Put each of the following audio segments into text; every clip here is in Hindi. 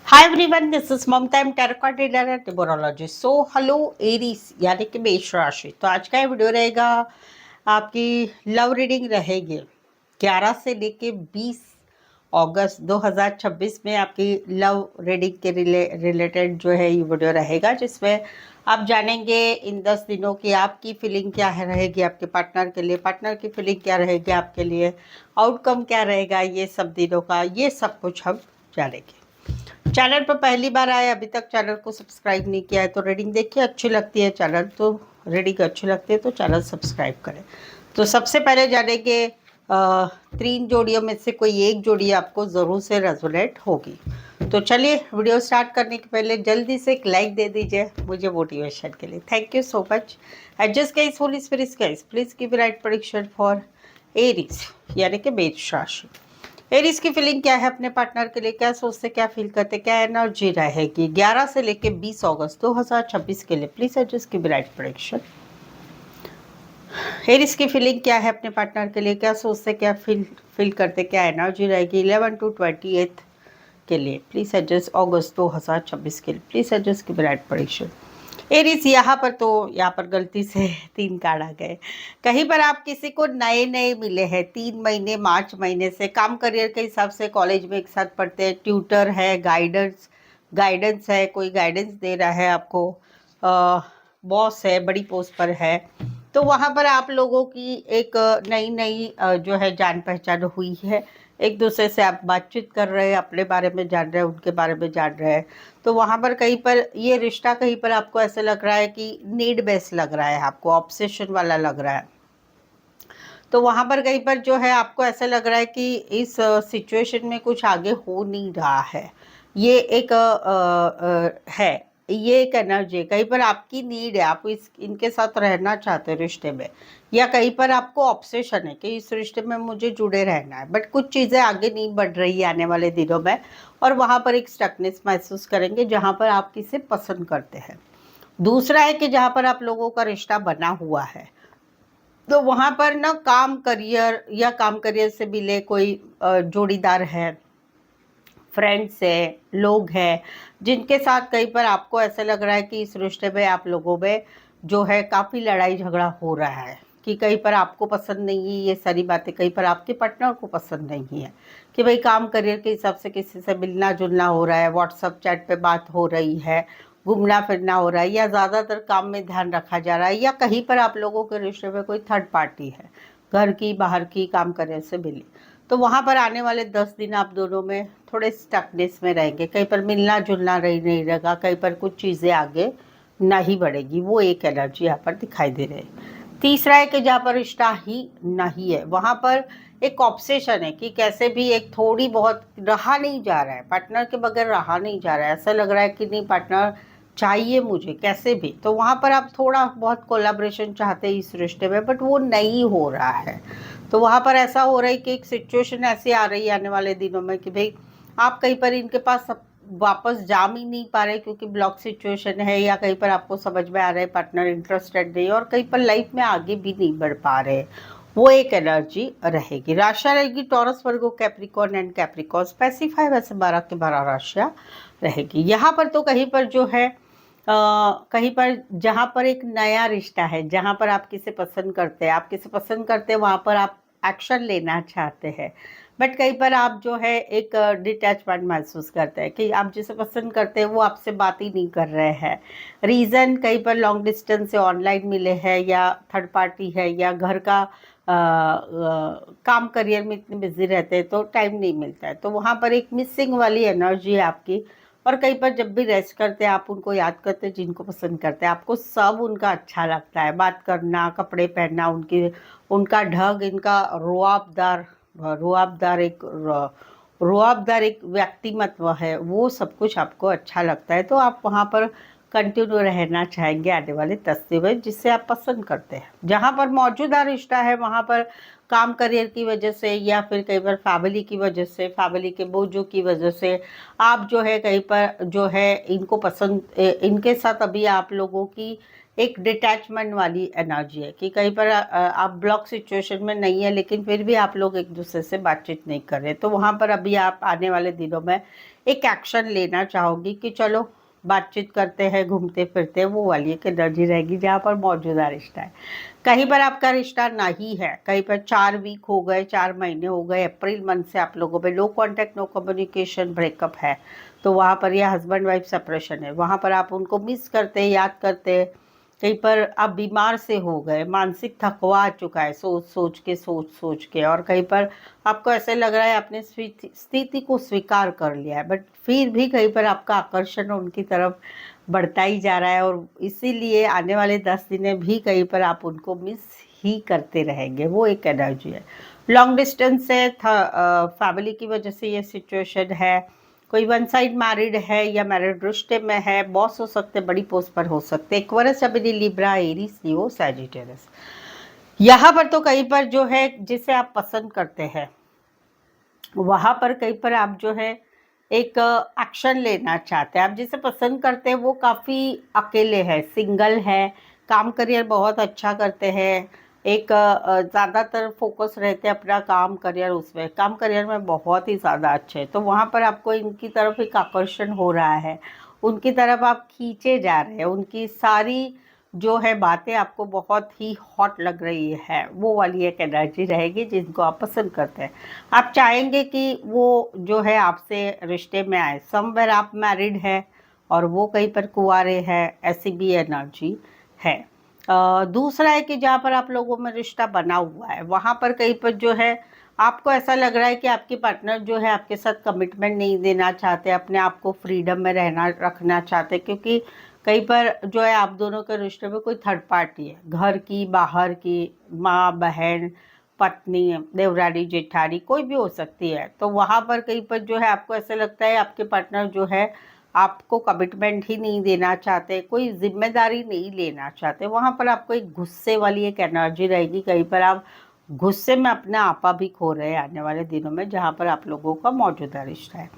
Hi everyone, this is Mamta tarot reader and numerologist. So hello Aries यानी कि मेष राशि। तो आज का ये वीडियो रहेगा, आपकी लव रीडिंग रहेगी 11 से लेके 20 अगस्त 2026 में आपकी लव रीडिंग के रिलेटेड जो है ये वीडियो रहेगा, जिसमें आप जानेंगे इन 10 दिनों की आपकी फीलिंग क्या है रहेगी आपके पार्टनर के लिए, पार्टनर की फीलिंग क्या रहेगी आपके लिए, आउटकम क्या रहेगा ये सब दिनों का, ये सब कुछ हम जानेंगे। चैनल पर पहली बार आए, अभी तक चैनल को सब्सक्राइब नहीं किया है तो रीडिंग देखिए, अच्छी लगती है चैनल तो रीडिंग अच्छी लगती है तो चैनल सब्सक्राइब करें। तो सबसे पहले जानेंगे 3 जोड़ियों में से कोई एक जोड़ी आपको ज़रूर से रेजोनेट होगी। तो चलिए वीडियो स्टार्ट करने के पहले जल्दी से एक लाइक दे दीजिए मुझे मोटिवेशन के लिए। Thank you so much. Adjust guys, Holi spirit guys, please give right prediction for Aries यानी कि मेष राशि। एरीज की फीलिंग क्या है अपने पार्टनर के लिए, क्या सोचते, क्या फील करते, क्या एनर्जी रहेगी 11 से लेके 20 अगस्त 2026 के लिए। Please adjust give right prediction. Aries की फीलिंग क्या है अपने पार्टनर के लिए, क्या सोचते, क्या फील करते, क्या एनर्जी रहेगी 11 to 28 के लिए। प्लीज एडजस्ट अगस्त 2026 के लिए। Please adjust give right prediction. Aries यहाँ पर गलती से 3 कार्ड आ गए। कहीं पर आप किसी को नए नए मिले हैं 3 महीने मार्च महीने से, काम करियर के हिसाब से कॉलेज में एक साथ पढ़ते हैं, ट्यूटर है, गाइडेंस है, कोई गाइडेंस दे रहा है आपको, बॉस है, बड़ी पोस्ट पर है, तो वहाँ पर आप लोगों की एक नई नई जो है जान पहचान हुई है। एक दूसरे से आप बातचीत कर रहे हैं, अपने बारे में जान रहे हैं, उनके बारे में जान रहे हैं। तो वहाँ पर कहीं पर ये रिश्ता कहीं पर आपको ऐसा लग रहा है कि नीड बेस्ड लग रहा है, आपको ऑब्सेशन वाला लग रहा है। तो वहाँ पर कहीं पर जो है आपको ऐसा लग रहा है कि इस सिचुएशन में कुछ आगे हो नहीं रहा है। ये एक है, ये एक एनर्जी है। कहीं पर आपकी नीड है, आप इनके साथ रहना चाहते हैं रिश्ते में, या कहीं पर आपको ऑब्सेशन है कि इस रिश्ते में मुझे जुड़े रहना है, बट कुछ चीज़ें आगे नहीं बढ़ रही है आने वाले दिनों में, और वहाँ पर एक स्टकनेस महसूस करेंगे जहाँ पर आप किसे पसंद करते हैं। दूसरा है कि जहाँ पर आप लोगों का रिश्ता बना हुआ है, तो वहाँ पर ना काम करियर से मिले कोई जोड़ीदार है, फ्रेंड्स है, लोग हैं जिनके साथ कहीं पर आपको ऐसा लग रहा है कि इस रिश्ते में आप लोगों में जो है काफ़ी लड़ाई झगड़ा हो रहा है, कि कहीं पर आपको पसंद नहीं है ये सारी बातें, कहीं पर आपके पार्टनर को पसंद नहीं है, कि भाई काम करियर के हिसाब से किसी से मिलना जुलना हो रहा है, व्हाट्सअप चैट पे बात हो रही है, घूमना फिरना हो रहा है, या ज़्यादातर काम में ध्यान रखा जा रहा है, या कहीं पर आप लोगों के रिश्ते में कोई थर्ड पार्टी है, घर की बाहर की काम करियर से मिली। तो वहाँ पर आने वाले 10 दिन आप दोनों में थोड़े स्टकनेस में रहेंगे, कहीं पर मिलना जुलना नहीं रहेगा, कहीं पर कुछ चीज़ें आगे नहीं बढ़ेगी, वो एक एनर्जी यहाँ पर दिखाई दे रही है। तीसरा है कि जहाँ पर रिश्ता ही नहीं है, वहाँ पर एक ऑब्सेशन है कि कैसे भी एक थोड़ी बहुत रहा नहीं जा रहा है, पार्टनर के बगैर रहा नहीं जा रहा है, ऐसा लग रहा है कि नहीं पार्टनर चाहिए मुझे कैसे भी। तो वहाँ पर आप थोड़ा बहुत कोलैबोरेशन चाहते हैं इस रिश्ते में, बट वो नहीं हो रहा है। तो वहाँ पर ऐसा हो रहा है कि एक सिचुएशन ऐसी आ रही है आने वाले दिनों में कि भाई आप कहीं पर इनके पास वापस जा ही नहीं पा रहे, क्योंकि ब्लॉक सिचुएशन है, या कहीं पर आपको समझ में आ रहा है पार्टनर इंटरेस्टेड नहीं, और कहीं पर लाइफ में आगे भी नहीं बढ़ पा रहे, वो एक एनर्जी रहेगी। राशियाँ रहेगी taurus, Virgo, Capricorn and Capricorn. Specify वैसे 12 के 12 राशियाँ रहेगी यहाँ पर। तो कहीं पर जो है कहीं पर जहाँ पर एक नया रिश्ता है, जहाँ पर आप किसे पसंद करते हैं, वहाँ पर आप एक्शन लेना चाहते हैं, बट कहीं पर आप जो है एक डिटैचमेंट महसूस करते हैं कि आप जिसे पसंद करते हैं वो आपसे बात ही नहीं कर रहे हैं। रीज़न कहीं पर लॉन्ग डिस्टेंस से ऑनलाइन मिले हैं, या थर्ड पार्टी है, या घर का काम करियर में इतने बिजी रहते हैं तो टाइम नहीं मिलता है। तो वहाँ पर एक मिसिंग वाली एनर्जी है आपकी। और कहीं पर जब भी रेस्ट करते हैं आप उनको याद करते हैं जिनको पसंद करते हैं, आपको सब उनका अच्छा लगता है, बात करना, कपड़े पहनना, उनका ढंग, इनका रुआबदार एक व्यक्तिमत्व है, वो सब कुछ आपको अच्छा लगता है। तो आप वहाँ पर कंटिन्यू रहना चाहेंगे आने वाले 10 दिन में, जिससे आप पसंद करते हैं। जहाँ पर मौजूदा रिश्ता है वहाँ पर काम करियर की वजह से, या फिर कई बार फैमिली की वजह से, फैमिली के बोझों की वजह से आप जो है कहीं पर जो है इनको पसंद, इनके साथ अभी आप लोगों की एक डिटैचमेंट वाली एनर्जी है कि कहीं पर आप ब्लॉक सिचुएशन में नहीं है, लेकिन फिर भी आप लोग एक दूसरे से बातचीत नहीं कर रहे, तो वहाँ पर अभी आप आने वाले दिनों में एक एक्शन लेना चाहोगी कि चलो बातचीत करते हैं, घूमते फिरते, वो वाली एक एनर्जी रहेगी जहाँ पर मौजूदा रिश्ता है। कहीं पर आपका रिश्ता नहीं है, कहीं पर 4 वीक हो गए, 4 महीने हो गए, अप्रैल मंथ से आप लोगों में लो कॉन्टैक्ट, नो कम्युनिकेशन, ब्रेकअप है, तो वहाँ पर यह हस्बैंड वाइफ सेपरेशन है। वहाँ पर आप उनको मिस करते हैं, याद करते हैं। कहीं पर आप बीमार से हो गए, मानसिक थकवा आ चुका है सोच सोच के, और कहीं पर आपको ऐसे लग रहा है आपने स्थिति को स्वीकार कर लिया है, बट फिर भी कहीं पर आपका आकर्षण उनकी तरफ बढ़ता ही जा रहा है, और इसीलिए आने वाले 10 दिन भी कहीं पर आप उनको मिस ही करते रहेंगे। वो एक एनर्जी है। लॉन्ग डिस्टेंस से फैमिली की वजह से ये सिचुएशन है। कोई वन साइड मैरिड है या मैरिड रिश्ते में है, बॉस हो सकते, बड़ी पोस्ट पर हो सकते, एक्वेरियस, जमिनी, लिब्रा, एरीज, लियो, सैजिटेरियस। यहाँ पर तो कहीं पर जो है जिसे आप पसंद करते हैं, वहाँ पर कहीं पर आप जो है एक एक्शन लेना चाहते हैं। आप जिसे पसंद करते हैं वो काफ़ी अकेले है, सिंगल है, काम करियर बहुत अच्छा करते हैं, एक ज़्यादातर फोकस रहते हैं अपना काम करियर, उसमें काम करियर में बहुत ही ज़्यादा अच्छे हैं। तो वहाँ पर आपको इनकी तरफ एक आकर्षण हो रहा है, उनकी तरफ आप खींचे जा रहे हैं, उनकी सारी जो है बातें आपको बहुत ही हॉट लग रही है, वो वाली एक एनर्जी रहेगी जिनको आप पसंद करते हैं। आप चाहेंगे कि वो जो है आपसे रिश्ते में आए। समवेयर आप मैरिड है और वो कहीं पर कुंवारे हैं, ऐसी भी एनर्जी है। दूसरा है कि जहाँ पर आप लोगों में रिश्ता बना हुआ है, वहाँ पर कहीं पर जो है आपको ऐसा लग रहा है कि आपकी पार्टनर जो है आपके साथ कमिटमेंट नहीं देना चाहते, अपने आप को फ्रीडम में रखना चाहते, क्योंकि कहीं पर जो है आप दोनों के रिश्ते में कोई थर्ड पार्टी है, घर की, बाहर की, माँ, बहन, पत्नी, देवरानी, जेठानी, कोई भी हो सकती है। तो वहाँ पर कहीं पर जो है आपको ऐसा लगता है आपके पार्टनर जो है आपको कमिटमेंट ही नहीं देना चाहते, कोई जिम्मेदारी नहीं लेना चाहते। वहाँ पर आपको एक गुस्से वाली एक एनर्जी रहेगी, कहीं पर आप गुस्से में अपना आपा भी खो रहे हैं आने वाले दिनों में, जहाँ पर आप लोगों का मौजूदा रिश्ता है।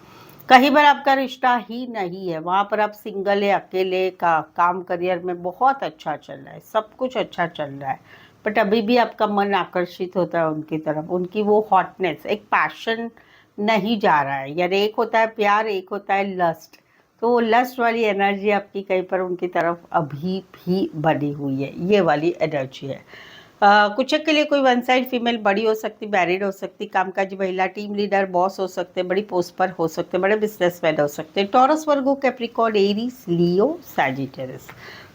कहीं पर आपका रिश्ता ही नहीं है, वहाँ पर आप सिंगल है, अकेले का, काम करियर में बहुत अच्छा चल रहा है, सब कुछ अच्छा चल रहा है, बट अभी भी आपका मन आकर्षित होता है उनकी तरफ, उनकी वो हॉटनेस, एक पैशन नहीं जा रहा है। यानी एक होता है प्यार, एक होता है लस्ट, तो वो लस्ट वाली एनर्जी आपकी कहीं पर उनकी तरफ अभी भी बनी हुई है, ये वाली एनर्जी है। कुछ के लिए कोई वन साइड फीमेल बड़ी हो सकती, मैरिड हो सकती, कामकाजी महिला, टीम लीडर, बॉस हो सकते, बड़ी पोस्ट पर हो सकते, बड़े बिजनेसमैन हो सकते, टॉरस, वर्गो, कैप्रिकॉर्न, एरीज, लियो, सैजिटेरियस।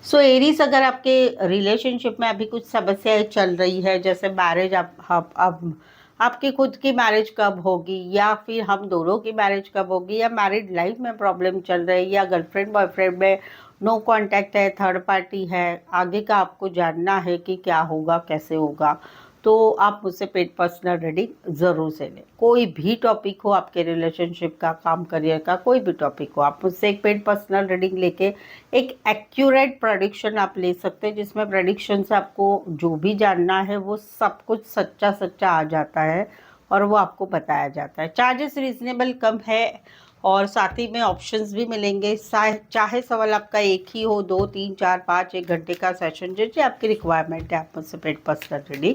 सो एरीज, अगर आपके रिलेशनशिप में अभी कुछ समस्याएं चल रही है, जैसे मैरिज, अब आपकी खुद की मैरिज कब होगी, या फिर हम दोनों की मैरिज कब होगी, या मैरिड लाइफ में प्रॉब्लम चल रही है, या गर्लफ्रेंड बॉयफ्रेंड में नो कांटेक्ट है, थर्ड पार्टी है, आगे का आपको जानना है कि क्या होगा, कैसे होगा, तो आप मुझसे पेड पर्सनल रीडिंग ज़रूर से लें। कोई भी टॉपिक हो आपके रिलेशनशिप का, काम करियर का, कोई भी टॉपिक हो, आप मुझसे एक पेड पर्सनल रीडिंग लेके एक एक्यूरेट प्रेडिक्शन आप ले सकते हैं, जिसमें प्रेडिक्शन से आपको जो भी जानना है वो सब कुछ सच्चा सच्चा आ जाता है और वो आपको बताया जाता है। चार्जेस रीजनेबल कम है और साथ ही में ऑप्शंस भी मिलेंगे। चाहे सवाल आपका एक ही हो, 2, 3, 4, 5, 1 घंटे का सेशन, जैसे आपकी रिक्वायरमेंट है, आप मुझसे पेड पर्सनल रीडिंग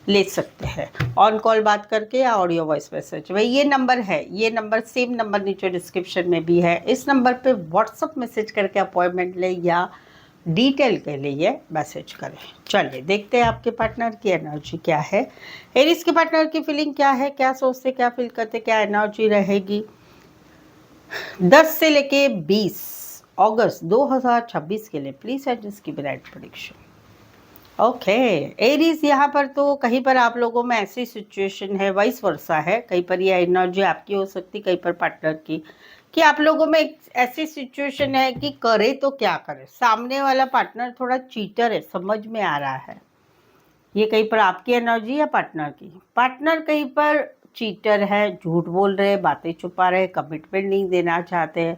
ले सकते हैं ऑन कॉल बात करके या ऑडियो वॉइस मैसेज। वही ये नंबर है, ये नंबर सेम नंबर नीचे डिस्क्रिप्शन में भी है, इस नंबर पे व्हाट्सअप मैसेज करके अपॉइंटमेंट ले या डिटेल के लिए मैसेज करें। चलिए देखते हैं आपके पार्टनर की एनर्जी क्या है। एरीज के पार्टनर की फीलिंग क्या है, क्या सोचते, क्या फील करते, क्या एनर्जी रहेगी 10 से लेके 20 अगस्त 2026 के लिए। प्लीज एडजस्ट की ब्राइट प्रेडिक्शन। ओके एरीज, यहाँ पर तो कहीं पर आप लोगों में ऐसी सिचुएशन है, वाइस वर्सा है, कहीं पर ये एनर्जी आपकी हो सकती, कहीं पर पार्टनर की, कि आप लोगों में एक ऐसी सिचुएशन है कि करे तो क्या करे, सामने वाला पार्टनर थोड़ा चीटर है, समझ में आ रहा है। ये कहीं पर आपकी एनर्जी या पार्टनर की। पार्टनर कहीं पर चीटर है, झूठ बोल रहे, बातें छुपा रहे, कमिटमेंट नहीं देना चाहते,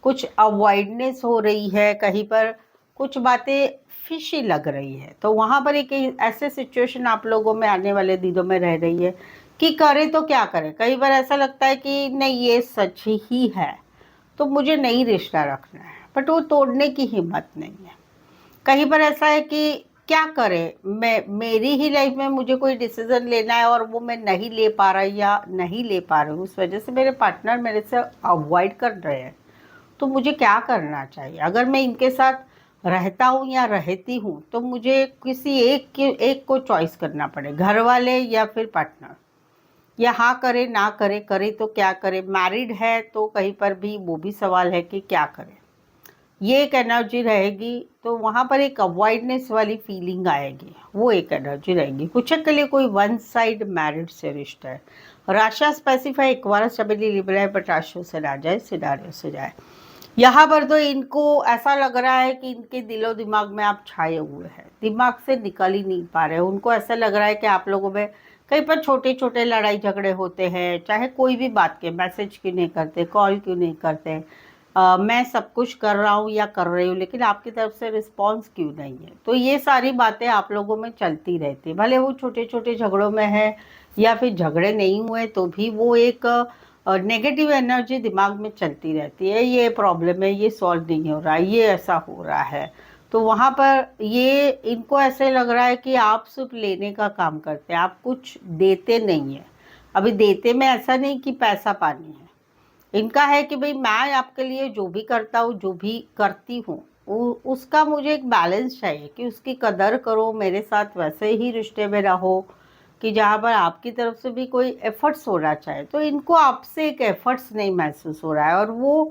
कुछ अवॉइडनेस हो रही है, कहीं पर कुछ बातें फिशी लग रही है। तो वहाँ पर एक ऐसे सिचुएशन आप लोगों में आने वाले दिनों में रह रही है कि करे तो क्या करे। कई बार ऐसा लगता है कि नहीं ये सच ही है तो मुझे नहीं रिश्ता रखना है, बट वो तोड़ने की हिम्मत नहीं है। कहीं पर ऐसा है कि क्या करें, मैं मेरी ही लाइफ में मुझे कोई डिसीजन लेना है और वो मैं नहीं ले पा रहा या नहीं ले पा रही हूँ, उस वजह से मेरे पार्टनर मेरे से अवॉइड कर रहे हैं। तो मुझे क्या करना चाहिए? अगर मैं इनके साथ रहता हूँ या रहती हूँ तो मुझे किसी एक को चॉइस करना पड़े, घर वाले या फिर पार्टनर, या हाँ करे ना करे, करे तो क्या करे, मैरिड है तो कहीं पर भी वो भी सवाल है कि क्या करें। ये एक एनर्जी रहेगी, तो वहाँ पर एक अवॉइडनेस वाली फीलिंग आएगी, वो एक एनर्जी रहेगी। कुछ के लिए कोई वन साइड मैरिड से रिश्ता है। राशा स्पेसिफाई एक बार स्टेबिलिटी लिबरा बट राशियों से ना जाए, सिनारियों से जाए। यहाँ पर तो इनको ऐसा लग रहा है कि इनके दिलो दिमाग में आप छाए हुए हैं, दिमाग से निकल ही नहीं पा रहे। उनको ऐसा लग रहा है कि आप लोगों में कहीं पर छोटे छोटे लड़ाई झगड़े होते हैं, चाहे कोई भी बात के, मैसेज क्यों नहीं करते, कॉल क्यों नहीं करते, मैं सब कुछ कर रहा हूँ या कर रही हूँ लेकिन आपकी तरफ से रिस्पॉन्स क्यों नहीं है। तो ये सारी बातें आप लोगों में चलती रहती है, भले वो छोटे छोटे झगड़ों में है या फिर झगड़े नहीं हुए तो भी वो एक नेगेटिव एनर्जी दिमाग में चलती रहती है। ये प्रॉब्लम है, ये सॉल्व नहीं हो रहा है, ये ऐसा हो रहा है। तो वहाँ पर ये इनको ऐसे लग रहा है कि आप सिर्फ लेने का काम करते हैं, आप कुछ देते नहीं हैं। अभी देते में ऐसा नहीं कि पैसा पानी है, इनका है कि भाई मैं आपके लिए जो भी करता हूँ, जो भी करती हूँ, उसका मुझे एक बैलेंस चाहिए कि उसकी कदर करो, मेरे साथ वैसे ही रिश्ते में रहो कि जहाँ पर आपकी तरफ से भी कोई एफर्ट्स होना चाहिए। तो इनको आपसे एक एफर्ट्स नहीं महसूस हो रहा है और वो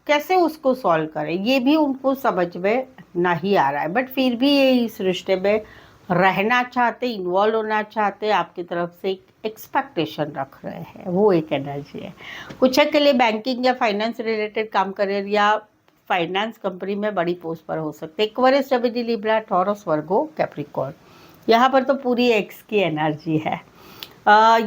कैसे उसको सॉल्व करें ये भी उनको समझ में नहीं आ रहा है। बट फिर भी ये इस रिश्ते में रहना चाहते, इन्वॉल्व होना चाहते, आपकी तरफ से एक एक्सपेक्टेशन रख रहे हैं, वो एक एनर्जी है। कुछ के लिए बैंकिंग या फाइनेंस रिलेटेड काम करें या फाइनेंस कंपनी में बड़ी पोस्ट पर हो सकते। एक्वेरियस, स्टेबिलिटी, लिब्रा, टॉरस, वर्गो, कैप्रिकॉर्न। यहाँ पर तो पूरी एक्स की एनर्जी है।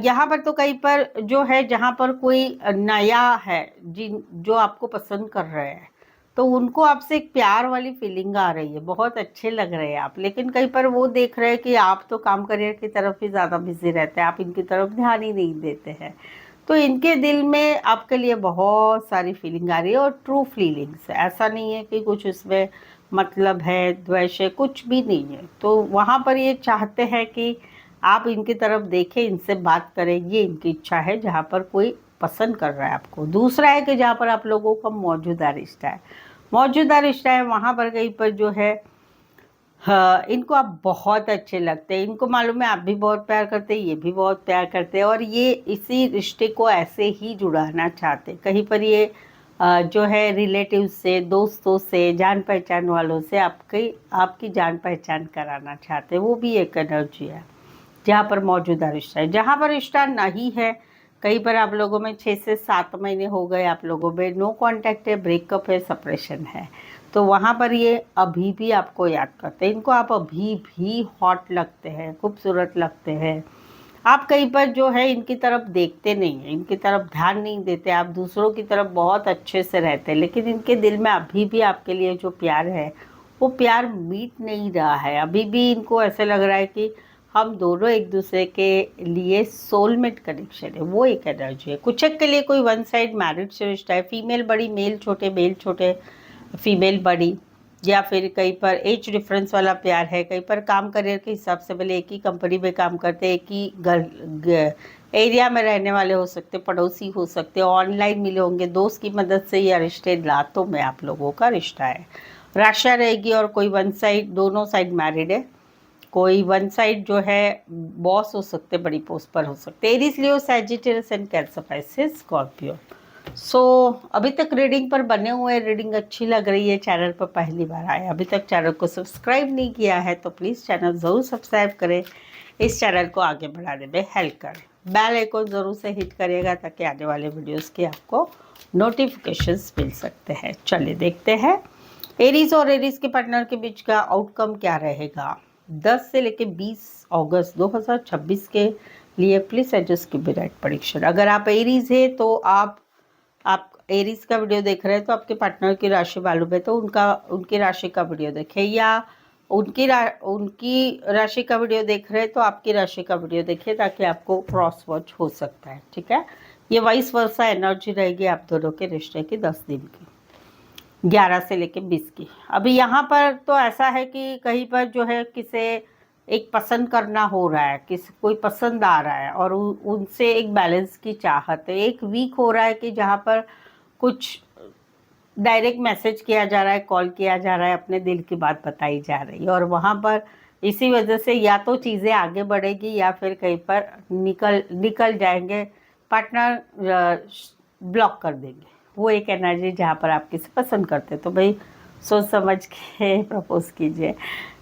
यहाँ पर तो कहीं पर जो है, जहाँ पर कोई नया है जिन जो आपको पसंद कर रहे हैं, तो उनको आपसे एक प्यार वाली फीलिंग आ रही है, बहुत अच्छे लग रहे हैं आप। लेकिन कहीं पर वो देख रहे हैं कि आप तो काम करियर की तरफ ही ज़्यादा बिजी रहते हैं, आप इनकी तरफ ध्यान ही नहीं देते हैं। तो इनके दिल में आपके लिए बहुत सारी फीलिंग आ रही है और ट्रू फीलिंग्स है, ऐसा नहीं है कि कुछ इसमें मतलब है, द्वेष है, कुछ भी नहीं है। तो वहाँ पर ये चाहते हैं कि आप इनकी तरफ देखें, इनसे बात करें, ये इनकी इच्छा है जहाँ पर कोई पसंद कर रहा है आपको। दूसरा है कि जहाँ पर आप लोगों का मौजूदा रिश्ता है, मौजूदा रिश्ता है, वहाँ पर कहीं पर जो है, हाँ, इनको आप बहुत अच्छे लगते हैं, इनको मालूम है आप भी बहुत प्यार करते हैं, ये भी बहुत प्यार करते हैं और ये इसी रिश्ते को ऐसे ही जुड़ाना चाहते हैं। कहीं पर ये जो है रिलेटिव से, दोस्तों से, जान पहचान वालों से आपकी जान पहचान कराना चाहते हैं, वो भी एक एनर्जी है जहाँ पर मौजूदा रिश्ता है। जहाँ पर रिश्ता नहीं है, कहीं पर आप लोगों में 6 से 7 महीने हो गए, आप लोगों में नो कांटेक्ट है, ब्रेकअप है, सेपरेशन है, तो वहाँ पर ये अभी भी आपको याद करते हैं। इनको आप अभी भी हॉट लगते हैं, खूबसूरत लगते हैं। आप कहीं पर जो है इनकी तरफ देखते नहीं हैं, इनकी तरफ ध्यान नहीं देते, आप दूसरों की तरफ बहुत अच्छे से रहते हैं, लेकिन इनके दिल में अभी भी आपके लिए जो प्यार है वो प्यार मीट नहीं रहा है। अभी भी इनको ऐसे लग रहा है कि हम दोनों एक दूसरे के लिए सोलमेट कनेक्शन है, वो एक एनर्जी है। कुछ के लिए कोई वन साइड मैरिड से रिश्ता है, फीमेल बड़ी, मेल छोटे, फीमेल बड़ी, या फिर कहीं पर एज डिफरेंस वाला प्यार है। कहीं पर काम करियर के हिसाब से भले एक ही कंपनी में काम करते हैं, एक ही एरिया में रहने वाले हो सकते, पड़ोसी हो सकते, ऑनलाइन मिले होंगे, दोस्त की मदद से या रिश्ते नातों में आप लोगों का रिश्ता है। राशा रहेगी और कोई वन साइड, दोनों साइड मैरिड है, कोई वन साइड जो है बॉस हो सकते, बड़ी पोस्ट पर हो सकते। Aries, Leo, Sagittarius and cancer, Pisces, Scorpio. अभी तक रीडिंग पर बने हुए, रीडिंग अच्छी लग रही है, चैनल पर पहली बार आए, अभी तक चैनल को सब्सक्राइब नहीं किया है तो प्लीज़ चैनल ज़रूर सब्सक्राइब करें, इस चैनल को आगे बढ़ाने में हेल्प करें। बेल आइकन ज़रूर से हिट करिएगा ताकि आने वाले वीडियोस के आपको नोटिफिकेशंस मिल सकते हैं। चलिए देखते हैं एरीज और एरीज के पार्टनर के बीच का आउटकम क्या रहेगा 10 से लेकर 20 अगस्त 2026 के लिए। प्लीज़ एडजस्ट की राइट प्रेडिक्शन। अगर आप एरीज है तो आप एरीज का वीडियो देख रहे हैं तो आपके पार्टनर की राशि मालूम है तो उनकी राशि का वीडियो देखें, या उनकी राशि का वीडियो देख रहे हैं तो आपकी राशि का वीडियो देखिए ताकि आपको क्रॉस वॉच हो सकता है। ठीक है, ये वाइस वर्सा एनर्जी रहेगी आप दोनों के रिश्ते की 10 दिन की। 11 से लेके 20 की। अभी यहाँ पर तो ऐसा है कि कहीं पर जो है किसे एक पसंद करना हो रहा है, किसी कोई पसंद आ रहा है और उनसे एक बैलेंस की चाहत है। एक वीक हो रहा है कि जहाँ पर कुछ डायरेक्ट मैसेज किया जा रहा है, कॉल किया जा रहा है, अपने दिल की बात बताई जा रही है और वहाँ पर इसी वजह से या तो चीज़ें आगे बढ़ेगी या फिर कहीं पर निकल जाएंगे, पार्टनर ब्लॉक कर देंगे। वो एक एनर्जी जहाँ पर आप किसे पसंद करते तो भाई सोच समझ के प्रपोज कीजिए।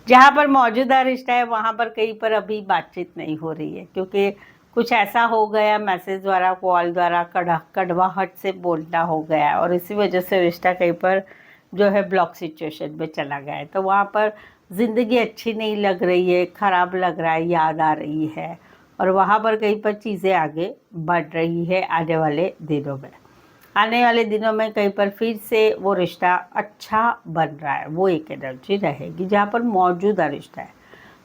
जहाँ पर मौजूदा रिश्ता है वहाँ पर कहीं पर अभी बातचीत नहीं हो रही है, क्योंकि कुछ ऐसा हो गया मैसेज द्वारा, कॉल द्वारा, कड़वाहट से बोलना हो गया और इसी वजह से रिश्ता कहीं पर जो है ब्लॉक सिचुएशन में चला गया है। तो वहाँ पर ज़िंदगी अच्छी नहीं लग रही है, ख़राब लग रहा है, याद आ रही है और वहाँ पर कहीं पर चीज़ें आगे बढ़ रही है। आने वाले दिनों में कहीं पर फिर से वो रिश्ता अच्छा बन रहा है, वो एक एनर्जी रहेगी जहाँ पर मौजूदा रिश्ता है।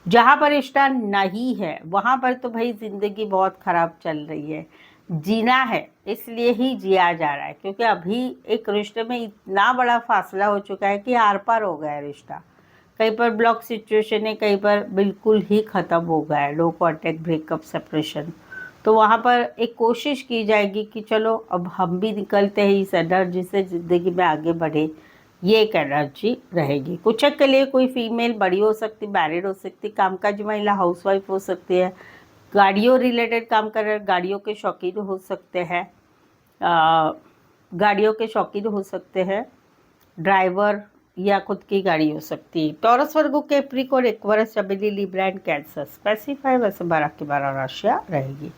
जहाँ पर रिश्ता नहीं है वहाँ पर तो भाई ज़िंदगी बहुत ख़राब चल रही है। जीना है इसलिए ही जिया जा रहा है, क्योंकि अभी एक रिश्ते में इतना बड़ा फासला हो चुका है कि आर पार हो गया है रिश्ता। कहीं पर ब्लॉक सिचुएशन है, कहीं पर बिल्कुल ही ख़त्म हो गया है, नो कॉन्टैक्ट, ब्रेकअप, सेपरेशन। तो वहाँ पर एक कोशिश की जाएगी कि चलो अब हम भी निकलते हैं इस एनर्जी से, ज़िंदगी में आगे बढ़े। ये एक एनर्जी रहेगी। कुछ के लिए कोई फीमेल बड़ी हो सकती, मैरिड हो सकती, कामकाजी महिला, हाउसवाइफ हो सकती है, गाड़ियों रिलेटेड काम कर रहे, गाड़ियों के शौकीन हो सकते हैं, गाड़ियों के शौकीन हो सकते हैं, ड्राइवर या खुद की गाड़ी हो सकती है। Taurus, Virgo, Capricorn, Aquarius, Gemini, Libra and cancer specify वैसे 12 की 12 राशियाँ रहेगी।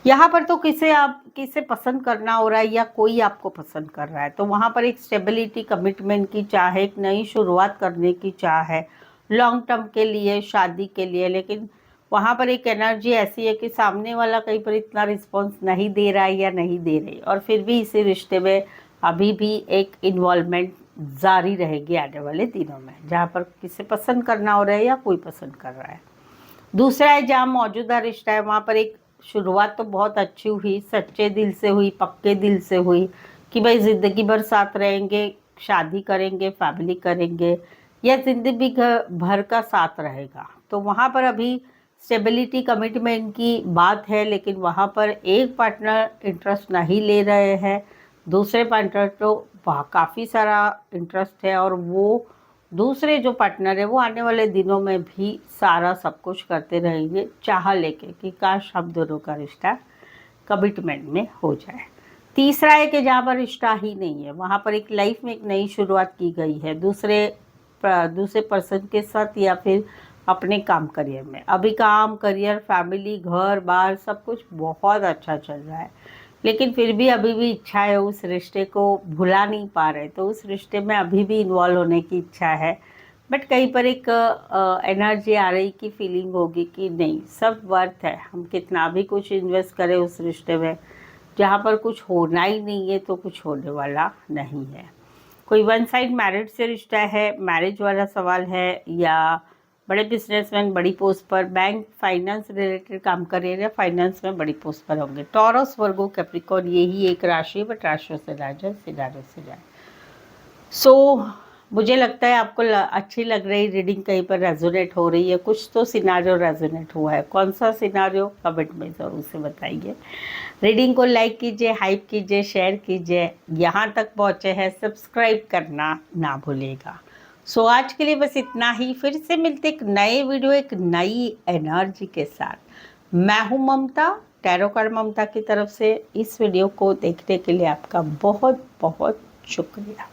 यहाँ पर तो किसे पसंद करना हो रहा है या कोई आपको पसंद कर रहा है, तो वहाँ पर एक स्टेबिलिटी, कमिटमेंट की चाह है, एक नई शुरुआत करने की चाह है, लॉन्ग टर्म के लिए, शादी के लिए। लेकिन वहाँ पर एक एनर्जी ऐसी है कि सामने वाला कहीं पर इतना रिस्पॉन्स नहीं दे रहा है या नहीं दे रही, और फिर भी इसी रिश्ते में अभी भी एक इन्वॉल्वमेंट जारी रहेगी आने वाले दिनों में, जहाँ पर किसे पसंद करना हो रहा है या कोई पसंद कर रहा है। दूसरा है जहाँ मौजूदा रिश्ता है वहाँ पर एक शुरुआत तो बहुत अच्छी हुई, सच्चे दिल से हुई, पक्के दिल से हुई कि भाई ज़िंदगी भर साथ रहेंगे, शादी करेंगे, फैमिली करेंगे या ज़िंदगी भर का साथ रहेगा। तो वहाँ पर अभी स्टेबिलिटी, कमिटमेंट की बात है, लेकिन वहाँ पर एक पार्टनर इंटरेस्ट नहीं ले रहे हैं, दूसरे पार्टनर तो काफ़ी सारा इंटरेस्ट है और वो दूसरे जो पार्टनर है वो आने वाले दिनों में भी सारा सब कुछ करते रहेंगे, चाह लेके कि काश हम दोनों का रिश्ता कमिटमेंट में हो जाए। तीसरा है कि जहाँ पर रिश्ता ही नहीं है वहाँ पर एक लाइफ में एक नई शुरुआत की गई है दूसरे पर्सन के साथ या फिर अपने काम करियर में। अभी काम, करियर, फैमिली, घर बार सब कुछ बहुत अच्छा चल रहा है, लेकिन फिर भी अभी भी इच्छा है, उस रिश्ते को भुला नहीं पा रहे, तो उस रिश्ते में अभी भी इन्वॉल्व होने की इच्छा है। बट कहीं पर एक एनर्जी आ रही की फीलिंग होगी कि नहीं, सब वर्थ है, हम कितना भी कुछ इन्वेस्ट करें उस रिश्ते में, जहाँ पर कुछ होना ही नहीं है तो कुछ होने वाला नहीं है। कोई वन साइड मैरिज से रिश्ता है, मैरिज वाला सवाल है, या बड़े बिजनेसमैन बड़ी पोस्ट पर, बैंक, फाइनेंस रिलेटेड काम कर रहे हैं, फाइनेंस में बड़ी पोस्ट पर होंगे। टॉरस, वर्गो, कैप्रिकॉर्न यही एक राशि, बट राशियों से राजा सितारों से जाए। सो मुझे लगता है आपको अच्छी लग रही रीडिंग, कहीं पर रेजोनेट हो रही है, कुछ तो सिनारियो रेजोनेट हुआ है। कौन सा सिनारियो कमेंट में ज़रूर से बताइए। रीडिंग को लाइक कीजिए, हाइप कीजिए, शेयर कीजिए। यहाँ तक पहुँचे हैं सब्सक्राइब करना ना भूलिएगा। सो आज के लिए बस इतना ही। फिर से मिलते एक नए वीडियो, एक नई एनर्जी के साथ। मैं हूँ ममता, टैरो कार्ड ममता की तरफ से। इस वीडियो को देखने के लिए आपका बहुत बहुत शुक्रिया।